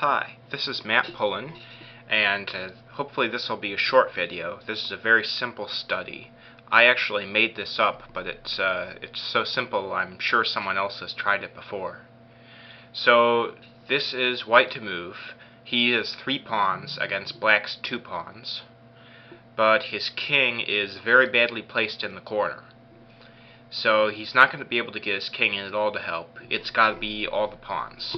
Hi, this is Matt Pullen, and hopefully this will be a short video. This is a very simple study. I actually made this up, but it's so simple I'm sure someone else has tried it before. So this is white to move. He has 3 pawns against black's 2 pawns, but his king is very badly placed in the corner. So he's not going to be able to get his king in at all to help. It's got to be all the pawns.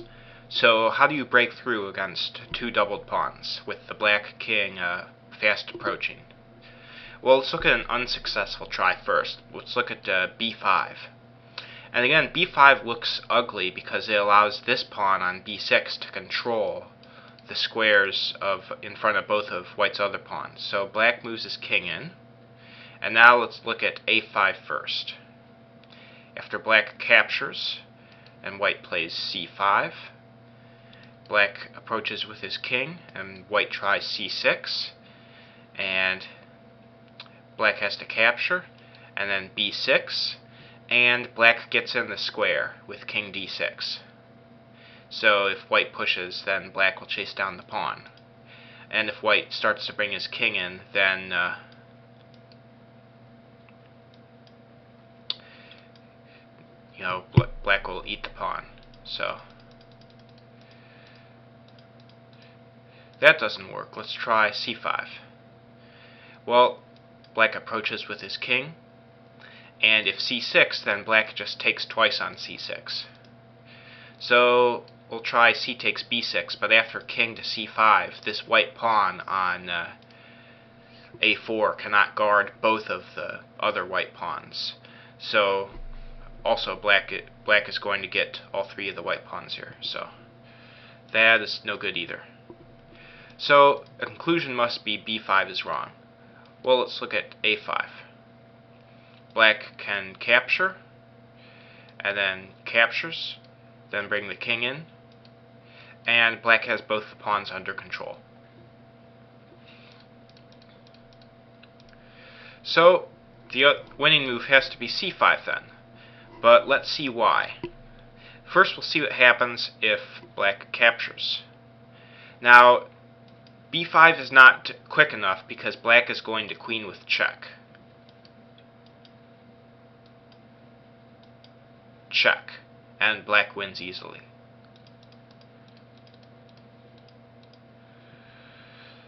So how do you break through against 2 doubled pawns with the black king fast approaching? Well, let's look at an unsuccessful try first. Let's look at b5. And again, b5 looks ugly because it allows this pawn on b6 to control the squares in front of both of white's other pawns. So black moves his king in. And now let's look at a5 first. After black captures and white plays c5, black approaches with his king, and white tries c6, and black has to capture, and then b6, and black gets in the square with king d6. So if white pushes, then black will chase down the pawn. And if white starts to bring his king in, then black will eat the pawn. So that doesn't work. Let's try c5. Well, black approaches with his king, and if c6, then black just takes twice on c6. So we'll try c takes b6, but after king to c5, this white pawn on a4 cannot guard both of the other white pawns. So also black is going to get all 3 of the white pawns here. So that is no good either. So a conclusion must be b5 is wrong. Well, let's look at a5. Black can capture, and then captures, then bring the king in, and black has both the pawns under control. So the winning move has to be c5 then, but let's see why. First we'll see what happens if black captures. Now b5 is not quick enough because black is going to queen with check. Check, and black wins easily.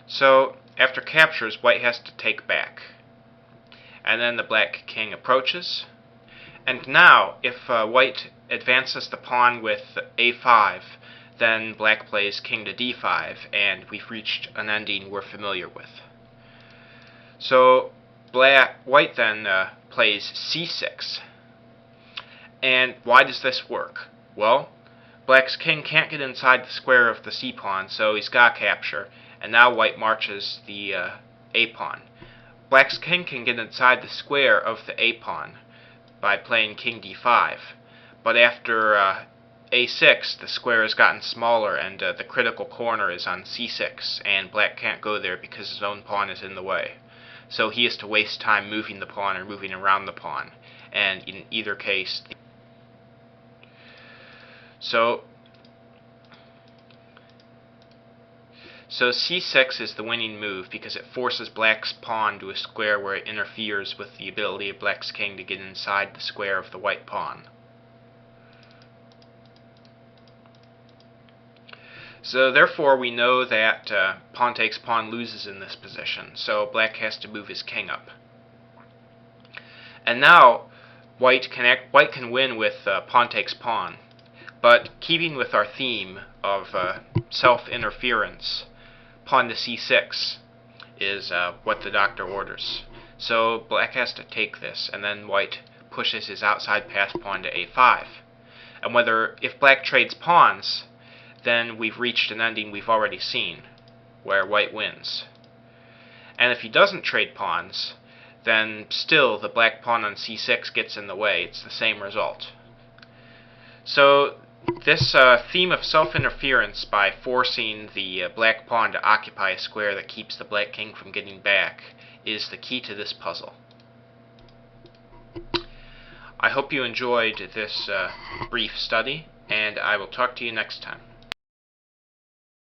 So after captures, white has to take back. And then the black king approaches. And now, if white advances the pawn with a5, then black plays king to d5, and we've reached an ending we're familiar with. So white then plays c6. And why does this work? Well, black's king can't get inside the square of the c pawn, so he's got to capture, and now white marches the a pawn. Black's king can get inside the square of the a pawn by playing king d5, but after a6, the square has gotten smaller, and the critical corner is on c6, and black can't go there because his own pawn is in the way. So he has to waste time moving the pawn or moving around the pawn, and in either case, so c6 is the winning move because it forces black's pawn to a square where it interferes with the ability of black's king to get inside the square of the white pawn. So therefore we know that pawn takes pawn loses in this position, so black has to move his king up. And now white can win with pawn takes pawn, but keeping with our theme of self-interference, pawn to c6 is what the doctor orders. So black has to take this, and then white pushes his outside pass pawn to a5. And if black trades pawns, then we've reached an ending we've already seen, where white wins. And if he doesn't trade pawns, then still the black pawn on c6 gets in the way. It's the same result. So this theme of self-interference by forcing the black pawn to occupy a square that keeps the black king from getting back is the key to this puzzle. I hope you enjoyed this brief study, and I will talk to you next time.